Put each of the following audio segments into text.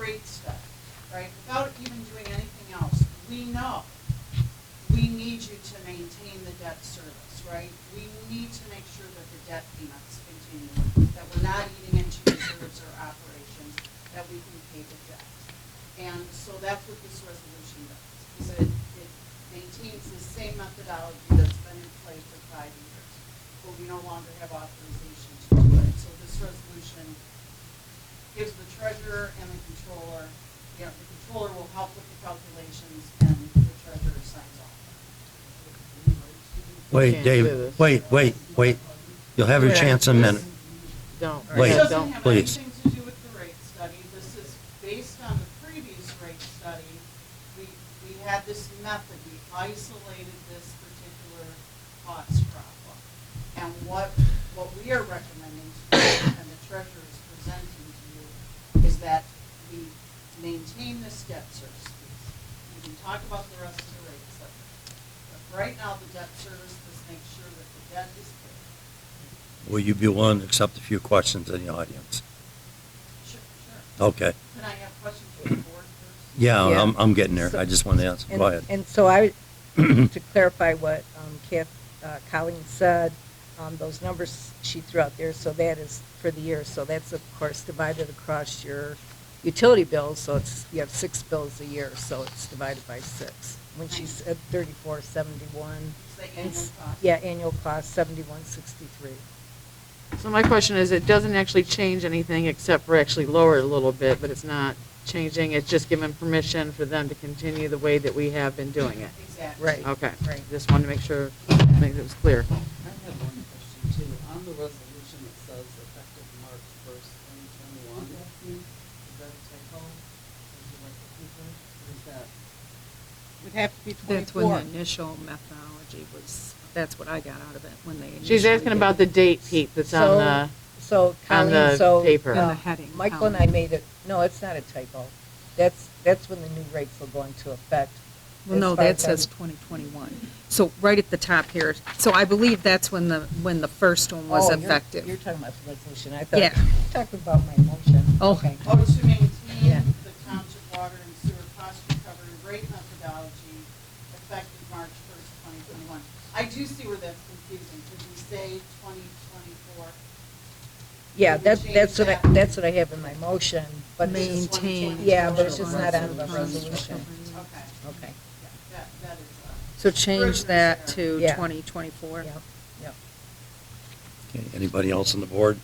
rate study, right, without even doing anything else, we know we need you to maintain the debt service, right? We need to make sure that the debt payments continue, that we're not eating into reserves or operations, that we can pay the debt. And so that's what this resolution does, is it maintains the same methodology that's been in play for 5 years, but we no longer have authorization to do it. So this resolution gives the treasurer and the controller, the controller will help with the calculations and the treasurer signs off. Wait, Dave, wait. You'll have your chance in a minute. Don't. Wait, It doesn't have please. anything to do with the rate study. This is based on the previous rate study. We had this method. We isolated this particular cost problem. And what we are recommending to you and the treasurer is presenting to you is that we maintain this debt service piece. We can talk about the rest of the rate study. But right now, the debt service, this makes sure that the debt is paid. Will you be willing to accept a few questions in the audience? Sure. Okay. Can I have questions from the board first? Yeah, Yeah. I'm getting there. I just want to ask. Go ahead. And so to clarify what Colleen said, those numbers she threw out there, so that is for the year. So that's, of course, divided across your utility bills. So you have 6 bills a year, so it's divided by 6. When she said 3471, It's the annual cost. yeah, annual cost 7163. So my question is, it doesn't actually change anything except for actually lower it a little bit, but it's not changing, it's just giving permission for them to continue the way that we have been doing it. Exactly. Right. Okay, Right. just wanted to make it was clear. I have one question too. On the resolution, it says effective March 1st, 2021. Is that a typo? Is it like a typo? What is that? It would have to be 24. That's when the initial methodology was, that's what I got out of it when they initially She's asking did about the date, Pete, that's on the, So on Colleen, the so paper. In the heading, Michael and I made it. No, it's not a typo. That's when the new rates will go into effect. well, no, As far that as says I'm- 2021. So right at the top here, so I believe that's when the first one was Oh, effective. You're talking about the resolution. I thought Yeah. you were talking about my motion. Oh. Okay. Oh, to maintain Yeah. the township water and sewer cost recovery rate methodology effective March 1st, 2021. I do see where that's confusing. Could we say 2024? Yeah, Could we change that's what I have in my motion, but it's just, Maintain. yeah, but it's just not on the resolution. Okay. Okay. Yeah, that is, So change that Scrivener's to Yeah. 2024. Yep, yep. Okay. Anybody else on the board?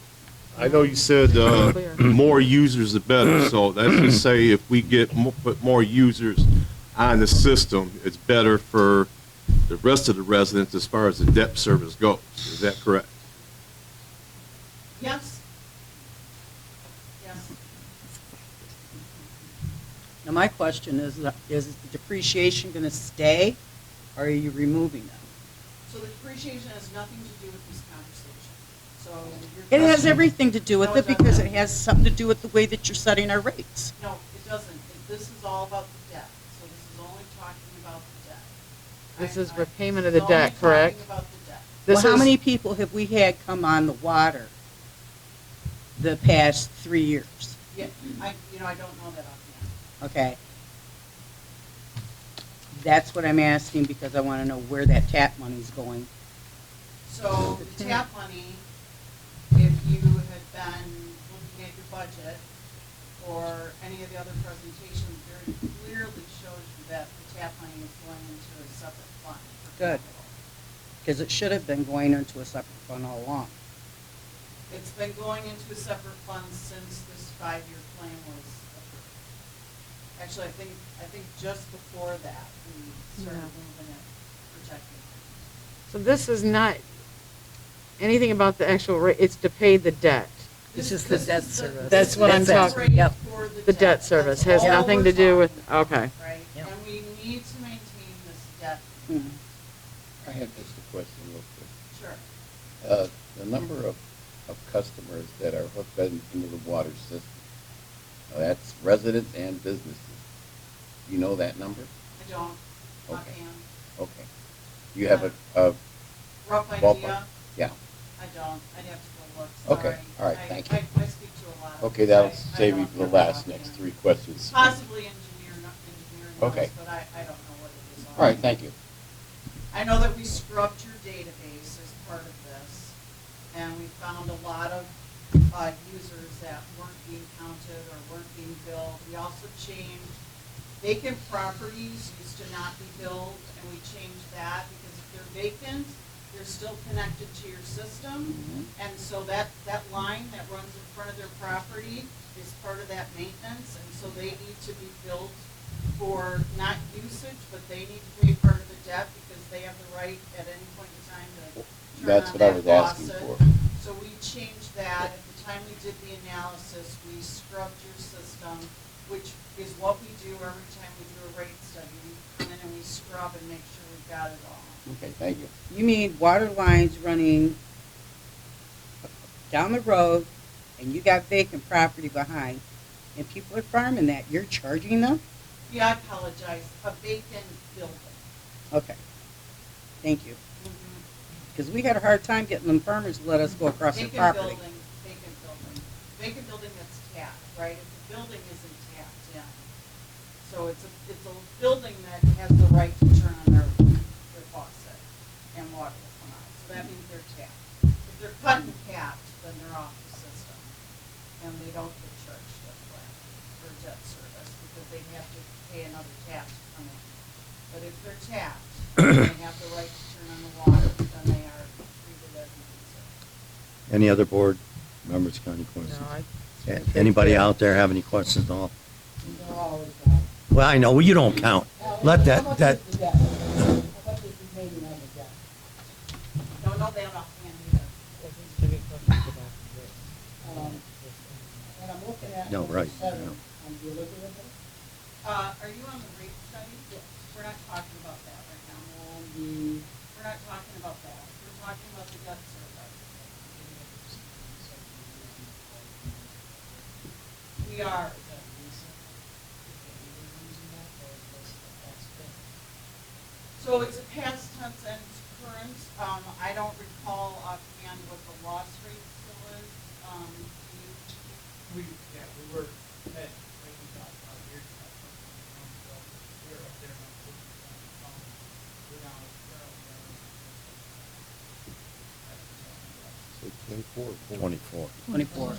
I know you said Clear. more users the better, so that's to say if we get put more users on the system, it's better for the rest of the residents as far as the debt service goes. Is that correct? yes. Yes. Now, my question is the depreciation going to stay, or are you removing them? So the depreciation has nothing to do with this conversation. So your It has question- everything to do with No, it it because doesn't. it has something to do with the way that you're setting our rates. No, it doesn't. This is all about the debt. So this is only talking about the debt. This is I- repayment this of the is only debt, correct? talking about the debt. This Well, how is- many people have we had come on the water the past 3 years? Yeah, I don't know that offhand. Okay. That's what I'm asking because I want to know where that tap money's going. So the TAP money, if you had been looking at your budget or any of the other presentations, very clearly shows you that the TAP money is going into a separate fund. for Good. capital. Because it should have been going into a separate fund all along. It's been going into a separate fund since this 5-year plan was approved. Actually, I think just before that, we started moving it, projecting. So this is not anything about the actual rate, it's to pay the debt. This is the debt service. That's what I'm That's it. talking- Yep. For The debt service has That's all nothing we're to do with, talking okay. about, right? Yep. And we need to maintain this debt. Mhm. I have just a question real quick. Sure. The number of customers that are hooked into the water system, that's residents and businesses. You know that number? I don't, Okay. offhand. Okay. Do you have a Rough ballpark? idea? Yeah. I don't. I'd have to go look. Okay. Sorry. All right. Thank you. I speak to a lot Okay, that'll I save don't me for the know last offhand. next three questions. Possibly engineer knows, Okay. but I don't know what it is. All right, thank you. I know that we scrubbed your database as part of this, and we found a lot of users that weren't being counted or weren't being billed. We also changed, vacant properties used to not be billed, and we changed that because if they're vacant, they're still connected to your system. And so that line that runs in front of their property is part of that maintenance, and so they need to be billed for not usage, but they need to be part of the debt because they have the right at any point in time to turn That's on what I that was asking faucet. for. So we changed that. At the time we did the analysis, we scrubbed your system, which is what we do every time we do a rate study. We come in and we scrub and make sure we've got it all. Okay, thank you. You mean water lines running down the road, and you got vacant property behind, and people are farming that, you're charging them? Yeah, I apologize. A vacant building. Okay, thank you. Because we had a hard time getting them farmers to let us go across their Vacant property. building, vacant building. Vacant building that's tapped, right? If the building isn't tapped, yeah. So it's a building that has the right to turn on their faucet and water will come out. So that means they're tapped. If they're cut and capped, then they're off the system. And they don't get charged for debt service because they have to pay another tap to come in. But if they're tapped, and they have the right to turn on the water, then they are treated as an user. Any other board members got any questions? No, Anybody out there have any questions at all? They're always on. Well, I know, you don't count. Let How much that, is the debt? How much is remaining on the debt? Don't know that offhand either. And I'm looking at. No, number right, 7 yeah. on the Elizabeth. Are you on the rate study? Yes. We're not talking about that right now. On the, We're not talking about that. We're talking about the debt service. We are. So it's a past tense and it's current. I don't recall offhand what the loss rate still is. We were at, like we talked about here, we were up there on 50%. We're down currently. 24. 24.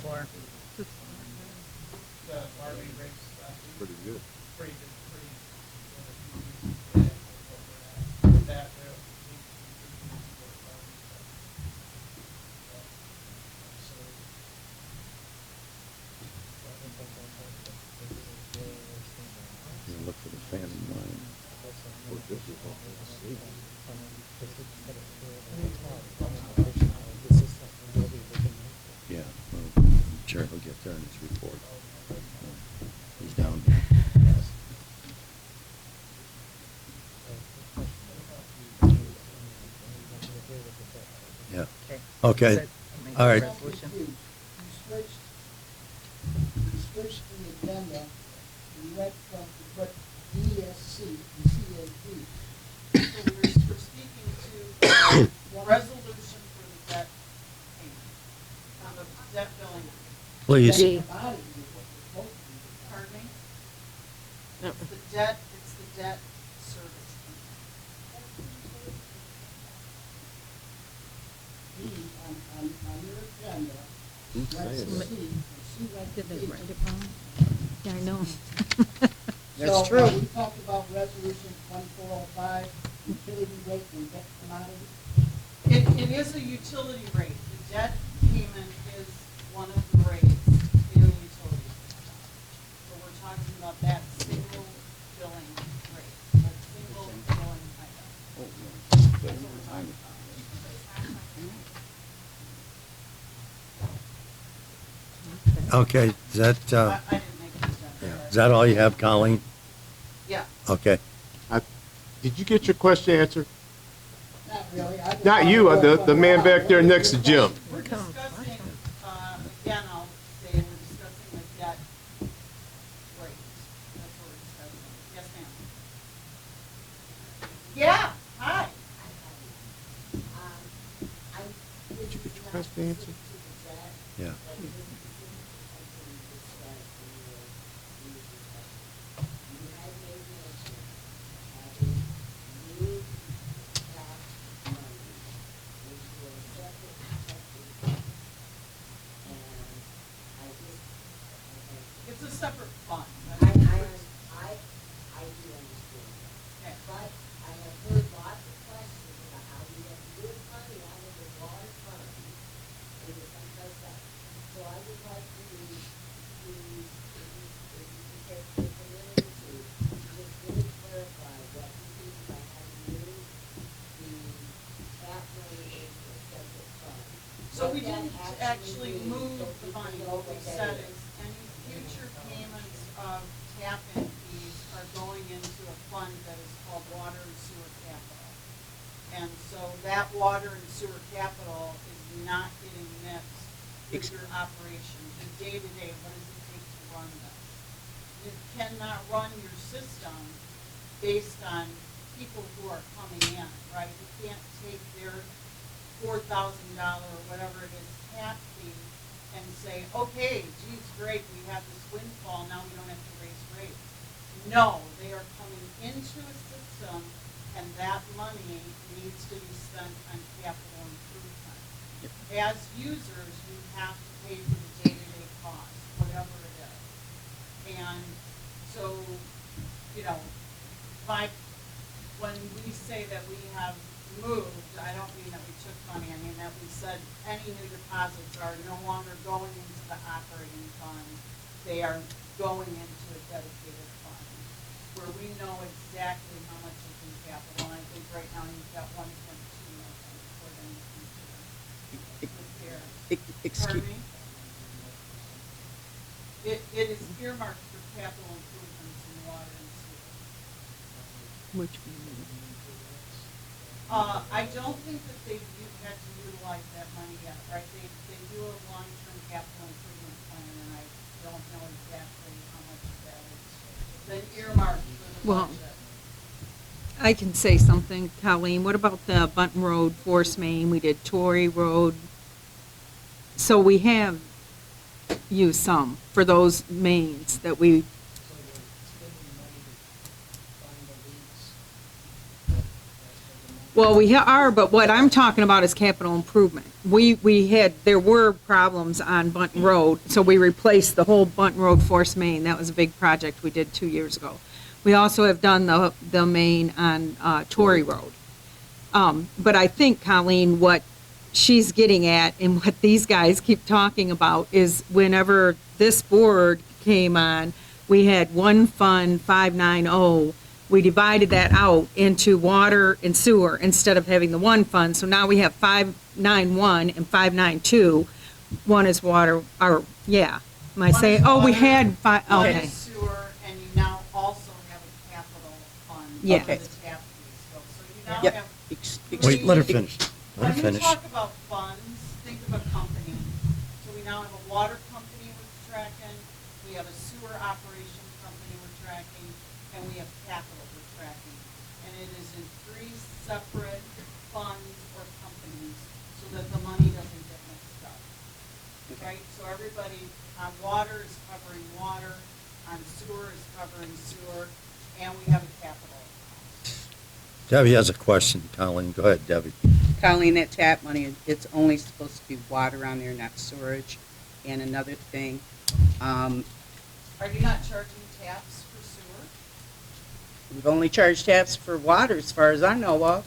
The RV rates, Pretty good. pretty good, pretty that will. You look for the family line. Yeah, well, I'm sure he'll get there in his report. He's down there. Yeah, okay, all right. resolution. You switched the agenda. You went from, you put DSC and CAP. So we're speaking to the resolution for the debt payment, on the debt billing. Please, G. Pardon me? No. It's the debt service payment. D on your agenda. Who's Right, saying so that? C, C went to Did they D. write it wrong? Yeah, I know. That's So, true. we talked about resolution 2405, utility rate and debt commodity. It is a utility rate. The debt payment is one of the rates in the utility system. So we're talking about that single billing rate, that single billing item. Oh, no. That's what we're talking about. okay, is that, I didn't make the agenda. yeah, is that all you have, Colleen? Yeah. Okay, Did you get your question answered? Not really. I just Not you, wanted to the man back there next to Jim. We're discussing, again, I'll say, we're discussing the debt rate. That's what we're discussing. Yes, ma'am. Yeah, hi. Did you get your question answered? yeah. separate fund. I do understand Okay. that. But I have heard lots of questions about how we have good money out of the water fund. And it's because that. So I would like to, if you could take a minute or two, to just really clarify what you mean by having moved the tap money into a separate fund. So we didn't actually move the money. What we said is any future payments of tap-in fees are going into a fund that is called water and sewer capital. And so that water and sewer capital is not getting mixed with your operation, the day-to-day, what does it take to run this? You cannot run your system based on people who are coming in, right? You can't take their $4,000 or whatever it is tap fee and say, okay, geez, great, we have this windfall, now we don't have to raise rates. No, they are coming into a system, and that money needs to be spent on capital improvement. As users, you have to pay for the day-to-day costs, whatever it is. And so, you know, when we say that we have moved, I don't mean that we took money, I mean that we said any new deposits are no longer going into the operating fund, they are going into a dedicated fund, where we know exactly how much is in capital, and I think right now you've got 1.2 million according to repair. Excuse Pardon me? It is earmarked for capital improvements in water and sewer. Which I don't think that they've had to utilize that money yet, right? They do a long-term capital improvement plan, and I don't know exactly how much of that is been earmarked for the Well, budget. I can say something, Colleen. What about the Bunton Road force main? We did Torrey Road. So we have used some for those mains that we, So we're spending money to find the leaks. That's what the money- well, we are, but what I'm talking about is capital improvement. There were problems on Bunton Road, so we replaced the whole Bunton Road force main. That was a big project we did 2 years ago. We also have done the main on Torrey Road. But I think, Colleen, what she's getting at and what these guys keep talking about is whenever this board came on, we had one fund, 590. We divided that out into water and sewer instead of having the one fund. So now we have 591 and 592. One is water, or, yeah. Am I One saying, is oh, we water, had five, One okay. is sewer, and you now also have a capital fund Yeah. for the tap fees. So you now Yep. have. Wait, let her finish. Let her When we finish. talk about funds, think of a company. So we now have a water company we're tracking, we have a sewer operation company we're tracking, and we have capital we're tracking. And it is in 3 separate funds or companies so that the money doesn't get mixed up. Right? So everybody on water is covering water, on sewer is covering sewer, and we have a capital. Debbie has a question, Colleen. Go ahead, Debbie. Colleen, that tap money, it's only supposed to be water on there, not storage. And another thing, Are you not charging taps for sewer? we've only charged taps for water as far as I know of.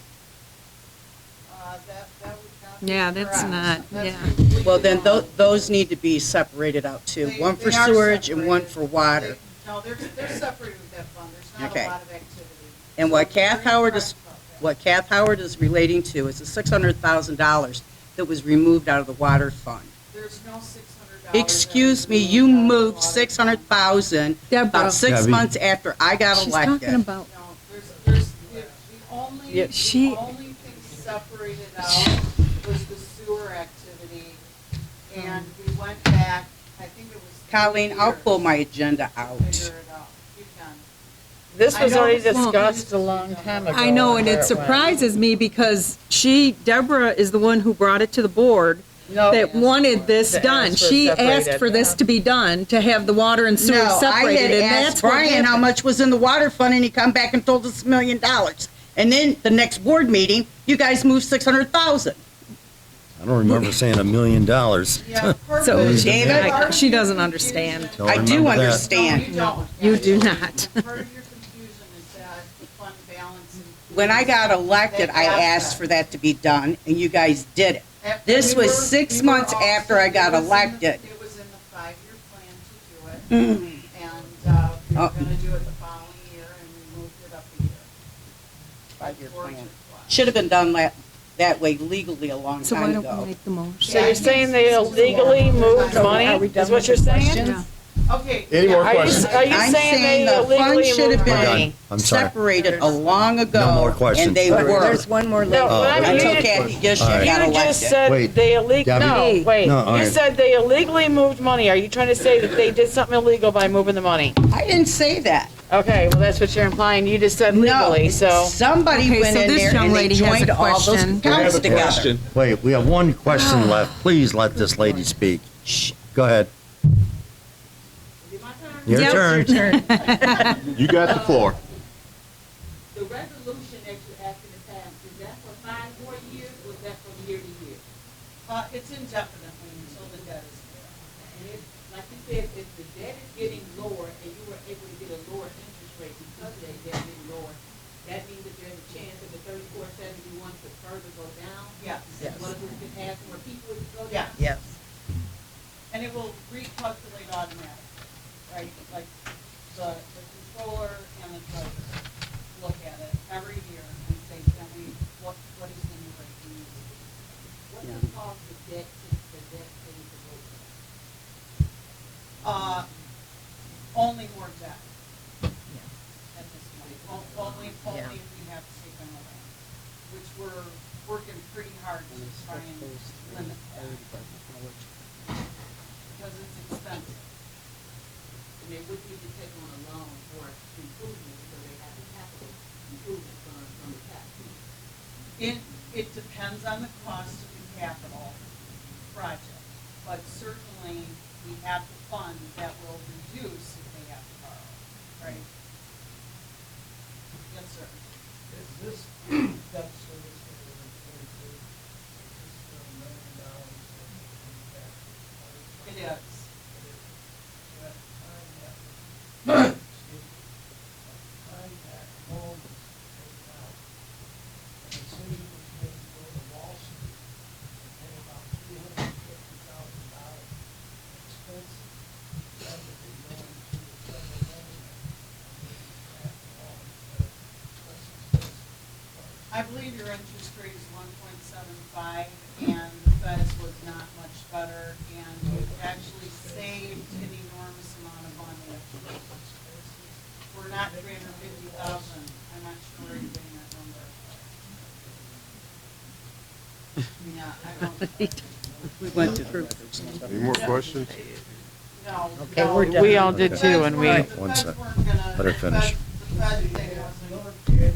That would not be Yeah, that's correct. not- That's yeah. completely Well, then wrong. those need to be separated out too. They- One for they are sewerage and one separated. for water. No, they're separated with that fund, there's not Okay. a lot of activity. And what So Kath very Howard correct is, about that. what Kath Howard is relating to is the $600,000 that was removed out of the water fund. There's no $600. Excuse me, you moved 600,000 Deborah. about 6 Debbie. months after I got She's talking elected. about, No, there's, the only, Yeah, she- the only thing separated out was the sewer activity, and we went back, I think it was 3 Colleen, I'll pull years my agenda to out. figure it out. You can. This I was know already this is- discussed a long time ago. I know, and where it went. surprises me because Deborah is the one who brought it to the board No, that wanted this To done. ask for She separated, asked for this yeah. to be done, to have the water and sewer no, I separated, had and asked that's what Brian how happened. much was in the water fund, and he come back and told us $1 million. And then the next board meeting, you guys moved 600,000. I don't remember saying $1 million. Yeah, part So, of it- David- part of she your doesn't confusion- understand. Don't I do remember that. understand. No, You you do don't. not. Part of your confusion is that the fund balance. When I got elected, I That asked asset. for that to be done, and you guys did it. And This we was were- 6 we were months also- after I got it was in the- elected. It was in the 5-year plan to do it, and, we were Oh. gonna do it the following year, and we moved it up a year. 5-year plan. Unfortunately. Should have been done that way legally a long So why time don't we ago. make the motion? So you're saying they illegally moved money, Are we done is what with you're the saying? questions? Okay. Any more yeah. Are you, questions? are you I'm saying saying they the illegally funds should have moved been- We're done. money? I'm sorry. Separated a long ago. No more questions. And they But were. There's one more No, lady. but I mean, Until you- Kathy Gish All right. got You elected. just said Wait, they illegally, Debbie? no, wait, No, all you right. said they illegally moved money. Are you trying to say that they did something illegal by moving the money? I didn't say that. Okay, well, that's what you're implying. You just said legally, No, so. somebody Okay, went so in this there young and they lady has a joined all those question. accounts together. Wait, we have one question left. Please let this lady speak. Shh. Go ahead. Your Yep. turn. You got the floor. The resolution that you asked in the past, is that for 5 more years or is that from year to year? It's indefinitely until the debt is paid. And if, like you said, if the debt is getting lower and you were able to get a lower interest rate because of that debt getting lower, that means that there's a chance that the 3471 could further go down? Yes. Yes. What if we could add more people to go down? Yes. Yes. And it will recalculate automatically, right? Like the controller and the treasurer look at it every year and say, can we, what is the new rate we use? What's Yeah. the cost of debt to the debt thing to go down? Only more debt at this point. Only Yeah. if we have to take on the land, which we're working pretty hard to try and limit that. Because it's expensive. And they would need to take on a loan for improvement because they have a capital improvement fund from the tax. It depends on the cost of the capital project, but certainly we have the fund that will reduce if they have to borrow, right? Yes, sir. Is this debt service that we're referring to, is this for $1 million that we have? It is. So at the time that, excuse me, at the time that loan was taken out, the decision was made to go to Wall Street and pay about $350,000 in expenses, rather than going to the federal government and getting that loan at less expensive. I believe your interest rate is 1.75, and the Fed's was not much better, and you've actually saved an enormous amount of money. We're not 350,000. I'm not sure where you're getting that number. Yeah, I don't. We went through. Any more questions? No. Okay, no. we're done. We all did The too, Feds and we, weren't- the One Feds sec. weren't gonna- Let her the finish. Fed- The Fed thing wasn't.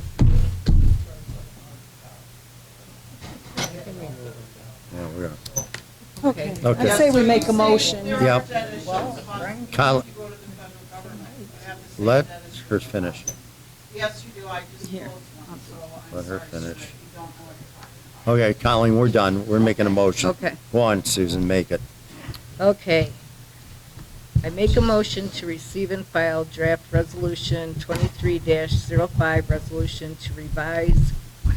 Yeah, we're on. Okay. Okay. I say we make a motion. There are Yep. debt issues about- Kyle- if you go to the federal government, you have the same Let debt issues. her finish. Yes, you do, I just Here. closed one, so I'm Let her sorry, finish. Susan, if you don't know what you're talking about. Okay, Colleen, we're done. We're making a motion. Okay. Go on, Susan, make it. Okay. I make a motion to receive and file draft resolution 23-05, resolution to revise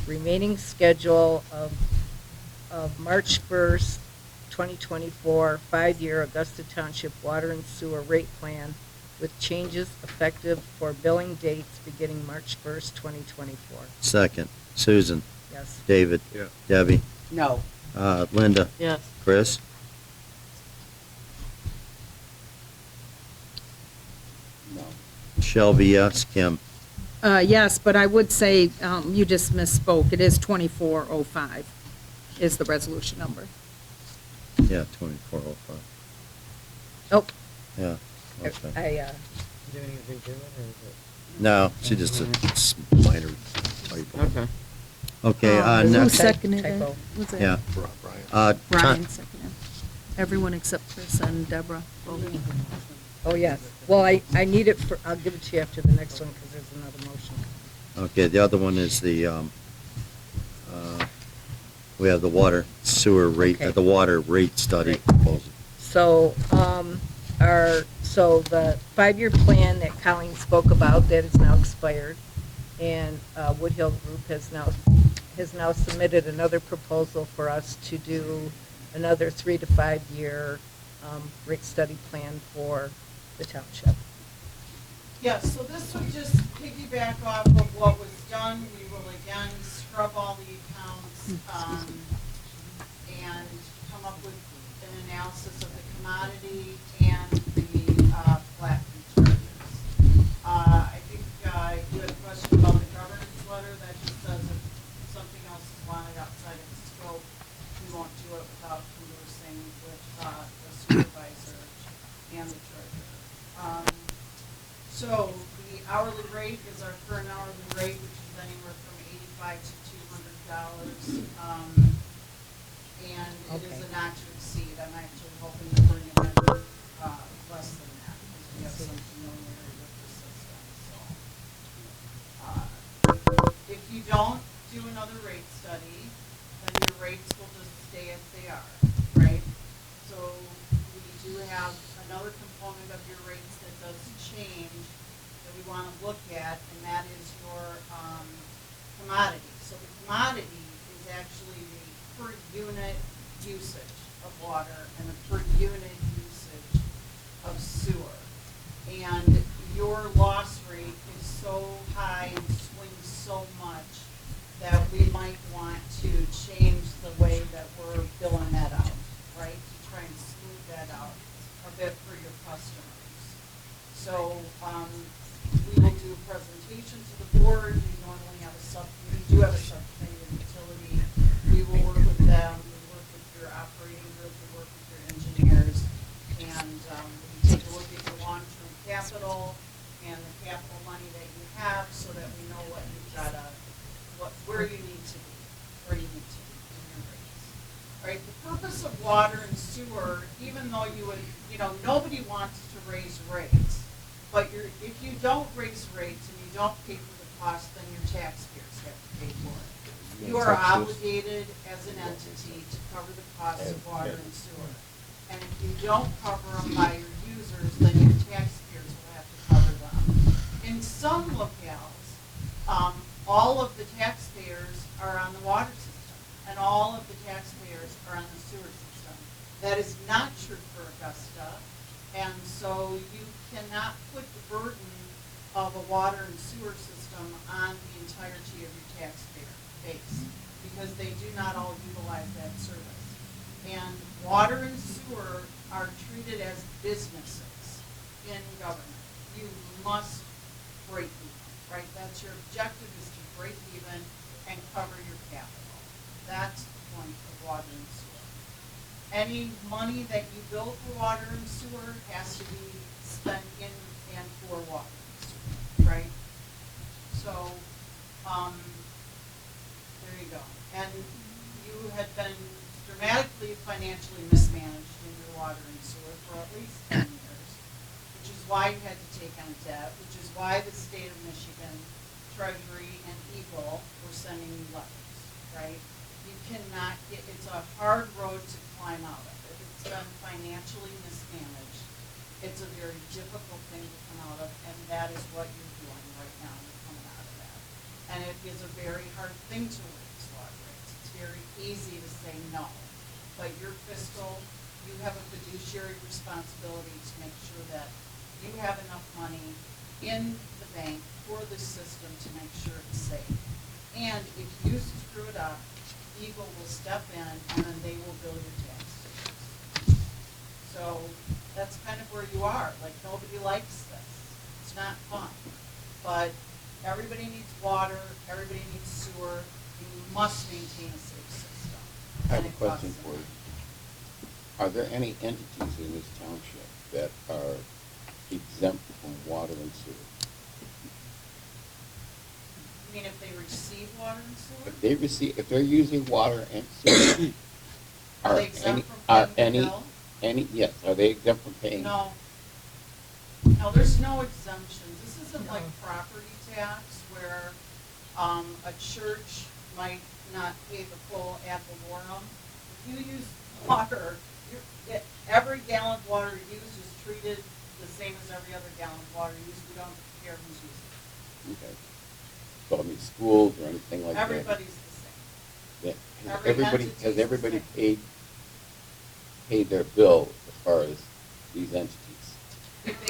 remaining schedule of March 1st, 2024, 5-year Augusta Township water and sewer rate plan with changes effective for billing dates beginning March 1st, 2024. Second. Susan, Yes. David, Yeah. Debbie, No. Linda, yes. Chris. No. Shelby, yes. Kim. Yes, but I would say, you just misspoke. It is 2405 is the resolution number. Yeah, 2405. Oh, Yeah. Okay. I, No, she just a minor typo. Okay. Okay, Who next, seconded it? Typo. Was it yeah. Brian Time- seconded. Everyone except Chris and Deborah voted. oh, yes. Well, I need it for, I'll give it to you after the next one because there's another motion. Okay, the other one is the We have the water sewer rate, Okay. the water rate study proposal. So, so the 5-year plan that Colleen spoke about, that is now expired, and Woodhill Group has now submitted another proposal for us to do another 3 to 5 year rate study plan for the township. Yes, so this would just piggyback off of what was done. We will again scrub all the accounts, and come up with an analysis of the commodity and the flat fee charges. I think you had a question about the governance letter. That just says if something else is wanted outside of the scope, we won't do it without conversing with the supervisor and the treasurer. So the hourly rate is our current hourly rate, which is anywhere from $85 to $200. And it is a not to exceed. I'm actually hoping to bring it under less than that, because we have some familiarity with the system. So if you don't do another rate study, then your rates will just stay as they are, right? So we do have another component of your rates that does change that we want to look at, and that is your commodity. So the commodity is actually the per unit usage of water and the per unit usage of sewer. And your loss rate is so high and swings so much that we might want to change the way that we're billing that out, right? To try and smooth that out a bit for your customers. So we will do a presentation to the board. We normally have we do have a subcommittee of utility. We will work with them. We work with your operating group. We work with your engineers. And we take a look at your long-term capital and the capital money that you have so that we know what you've got where you need to be, in your rates. All right, the purpose of water and sewer, even though nobody wants to raise rates, but if you don't raise rates and you don't pay for the cost, then your taxpayers have to pay for it. You are obligated as an entity to cover the cost of water and sewer. And if you don't cover them by your users, then your taxpayers will have to cover them. In some locales, all of the taxpayers are on the water system, and all of the taxpayers are on the sewer system. That is not true for Augusta, and so you cannot put the burden of a water and sewer system on the entirety of your taxpayer base, because they do not all utilize that service. And water and sewer are treated as businesses in government. You must break even, right? That's your objective, is to break even and cover your capital. That's the point of water and sewer. Any money that you bill for water and sewer has to be spent in and for water and sewer, right? So, there you go. And you had been dramatically financially mismanaged in your water and sewer for at least 10 years, which is why you had to take on debt, which is why the state of Michigan, Treasury, and Eagle were sending you letters, right? You cannot it's a hard road to climb out of. If it's been financially mismanaged, it's a very difficult thing to come out of, and that is what you're doing right now. You're coming out of that. And it is a very hard thing to raise water rates. It's very easy to say no. But your fiscal, you have a fiduciary responsibility to make sure that you have enough money in the bank for the system to make sure it's safe. And if you screw it up, Eagle will step in and then they will bill your taxes. So that's kind of where you are. Like, nobody likes this. It's not fun. But everybody needs water, everybody needs sewer. You must maintain a safe system. I have And a it question costs for money. you. Are there any entities in this township that are exempt from water and sewer? You mean if they receive water and sewer? If they're using water and sewer, Are are they any, exempt are from paying the bill? yes, are they exempt from paying? No. No, there's no exemptions. This isn't like property tax where a church might not pay the full ad valorem. If you use water, every gallon of water used is treated the same as every other gallon of water used. We don't care who's using Okay. So, I mean, schools or anything it. like that? Everybody's the same. Yeah. Every entity's Has the everybody same. paid their bill as far as these entities? If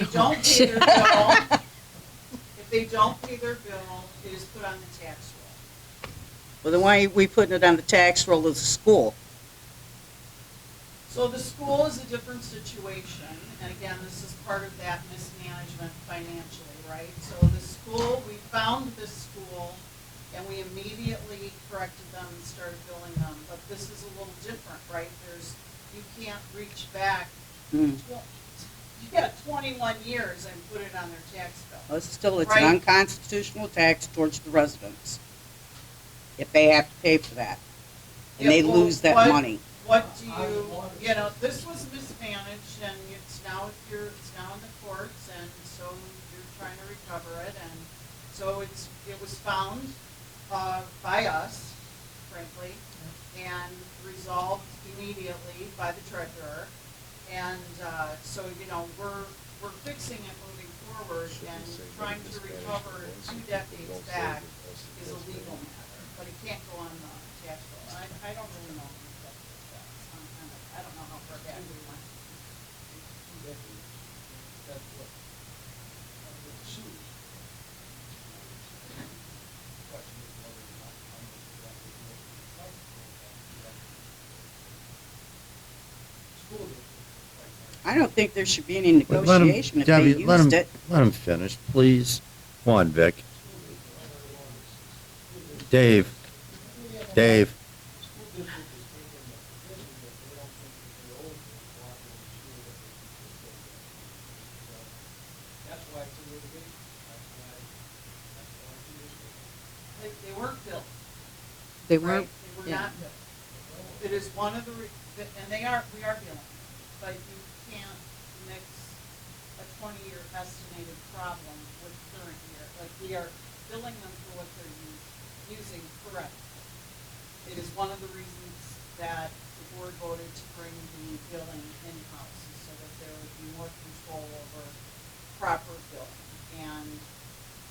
they don't pay their bill, it is put on the tax roll. Well, then why are we putting it on the tax roll of the school? So the school is a different situation, and again, this is part of that mismanagement financially, right? So the school, we found this school, and we immediately corrected them and started billing them, but this is a little different, right? You can't reach back, Hmm. you got 21 years and put it on their tax bill. Well, it's an Right. unconstitutional tax towards the residents. If they have to pay for that. And they Yeah, well, lose that money. What do you know, this was mismanaged, and it's now in the courts, and so you're trying to recover it, and so it was found, by us, frankly, and resolved immediately by the treasurer, and, so, we're fixing it moving forward, and trying to recover 2 decades back is a legal matter, but it can't go on the tax roll. I don't really know. I don't know how far back we went. That's what the sewage. Question is whether or not how much of that is going to be school district. I don't think there should be any But let 'em- negotiation if they Debbie, let 'em- used it. Let him finish, please. Come on, Vic. Dave. Dave. School district is taking the business that they don't think that they owe water and sewer that they can take. That's why it's a litigation. That's why it's an issue. They weren't built. They right? weren't, They were yeah. not built. It is one of and we are billing, but you can't mix a 20-year estimated problem with current year. Like, we are billing them for what they're using correctly. It is one of the reasons that the board voted to bring the billing in-house, is so that there would be more control over proper billing. And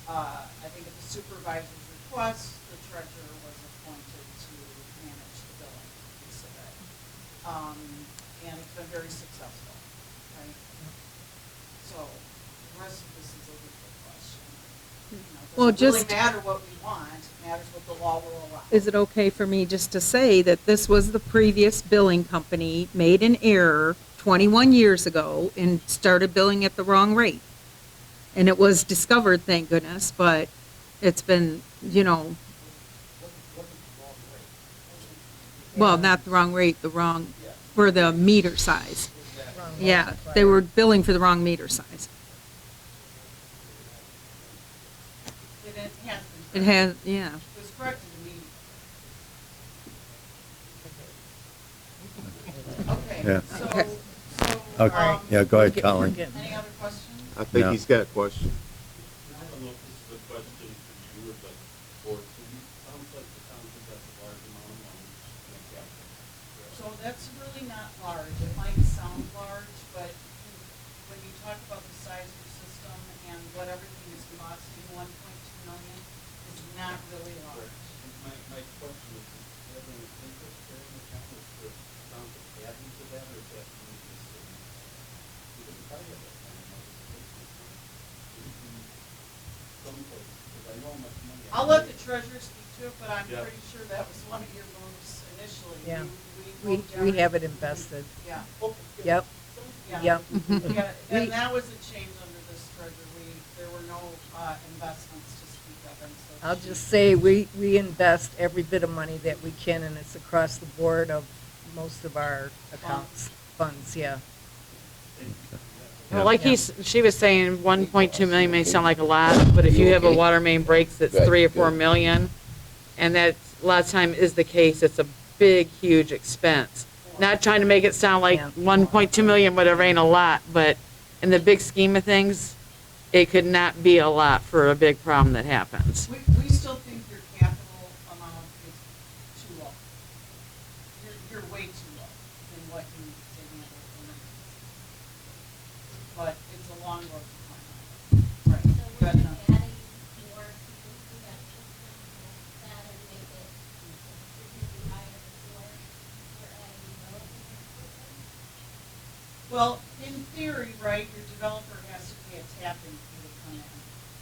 I think at the supervisor's request, the treasurer was appointed to manage the billing piece of it. And it's been very successful, right? So the rest of this is a legal question. Well, It doesn't really just- matter what we want, it matters what the law will allow. Is it okay for me just to say that this was the previous billing company made an error 21 years ago and started billing at the wrong rate? And it was discovered, thank goodness, but it's been, well, not the wrong rate, for the meter size. Yeah, they were billing for the wrong meter size. It has been. It has, yeah. It was corrected immediately. Okay, Yeah. so, Okay, yeah, go ahead, Colin. any other questions? I think No. he's got a question. I don't know if this is a question for you or the board. Sounds like the township has a large amount of money in a capital. So that's really not large. It might sound large, but when you talk about the size of your system and what everything is costing, 1.2 million is not really large. My question is there an interest bearing account with the township adding to that, or is that from the city? Because if I have that kind of money, someplace, because I know how much money. I'll let the treasurer speak to it, but I'm Yeah. pretty sure that was one of your moves initially. Yeah. We We have it invested. Yeah. Yep, Yeah. yep. Yeah, and We- that was a change under this treasurer. There were no investments to speak of, and so. I'll just say, we invest every bit of money that we can, and it's across the board of most of our accounts, funds, yeah. Well, like she was saying, 1.2 million may sound like a lot, but if you have a water main breaks that's Right, 3 or 4 good. million, and that a lot of time is the case, it's a big, huge expense. Not trying to make it sound like Yeah. 1.2 million, whatever, ain't a lot, but in the big scheme of things, it could not be a lot for a big problem that happens. We still think your capital amount is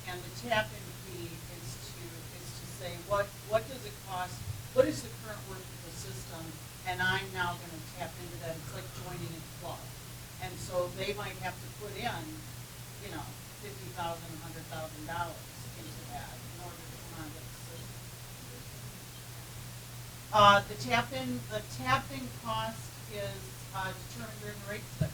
and the tap-in fee is to say, what does it cost, what is the current worth of the system, and I'm now gonna tap into that, it's like joining a club. And so they might have to put in, $50,000, $100,000 into that in order to come onto the system. The tap-in cost is determined during the rate study.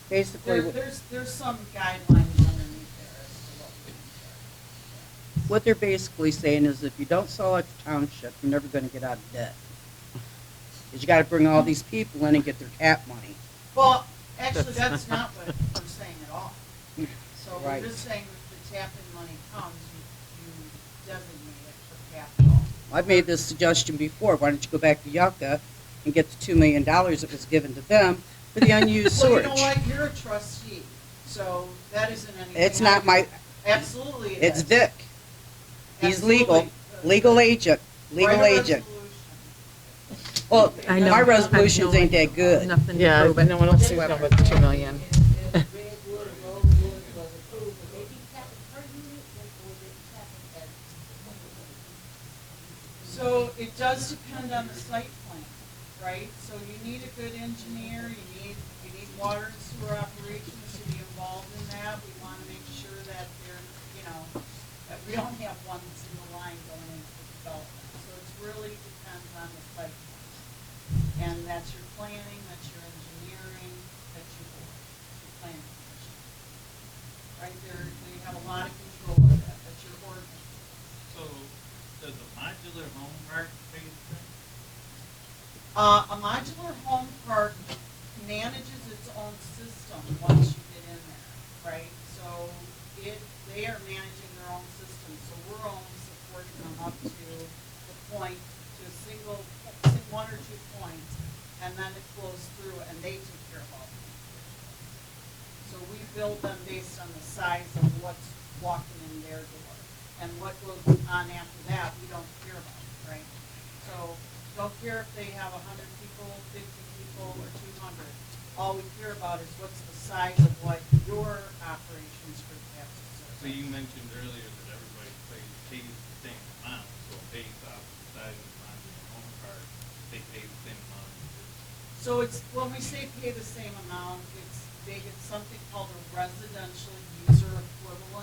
Basically, There's some guidelines underneath there as to what we can charge. what they're basically saying is if you don't sell at the township, you're never gonna get out of debt. Because you gotta bring all these people in and get their tap money. Well, actually, that's not what we're saying at all. So Right. we're just saying that the tap-in money comes, you designate it for capital. I've made this suggestion before, why don't you go back to Yucca and get the $2 million that was given to them for the unused Well, sewage? you know what, you're a trustee, so that isn't anything. It's not my, Absolutely it it's is. Vic. He's legal, legal agent, legal Write a agent. resolution. Well, I know. my I resolutions know. ain't that good. Nothing to Yeah, prove but it. no one else seems to know about the 2 million. If Redwood, Rosewood was approved, would they be tapping per unit, or would they be tapping as? So it does depend on the site plan, right? So you need a good engineer, you need water and sewer operations to be involved in that. We want to make sure that they're, that we don't have one single line going into the development. So it really depends on the site plan. And that's your planning, that's your engineering, that's your board, your planning commission. Right there, you have a lot of control over that, that's your ordinance. So, does a modular home park pay the thing? A modular home park manages its own system once you get in there, right? So they are managing their own system, so we're only supporting them up to the point, to a single, one or two points, and then it flows through and they take care of all the installations. So we build them based on the size of what's walking in their door. And what goes on after that, we don't care about, right? So don't care if they have 100 people, 50 people, or 200. All we care about is what's the size of what your operations group has to serve. So you mentioned earlier that everybody pays the same amount, so based off the size of the modular home park, they pay the same amount. So it's, when we say pay the same amount, they get something called a residential user equivalent.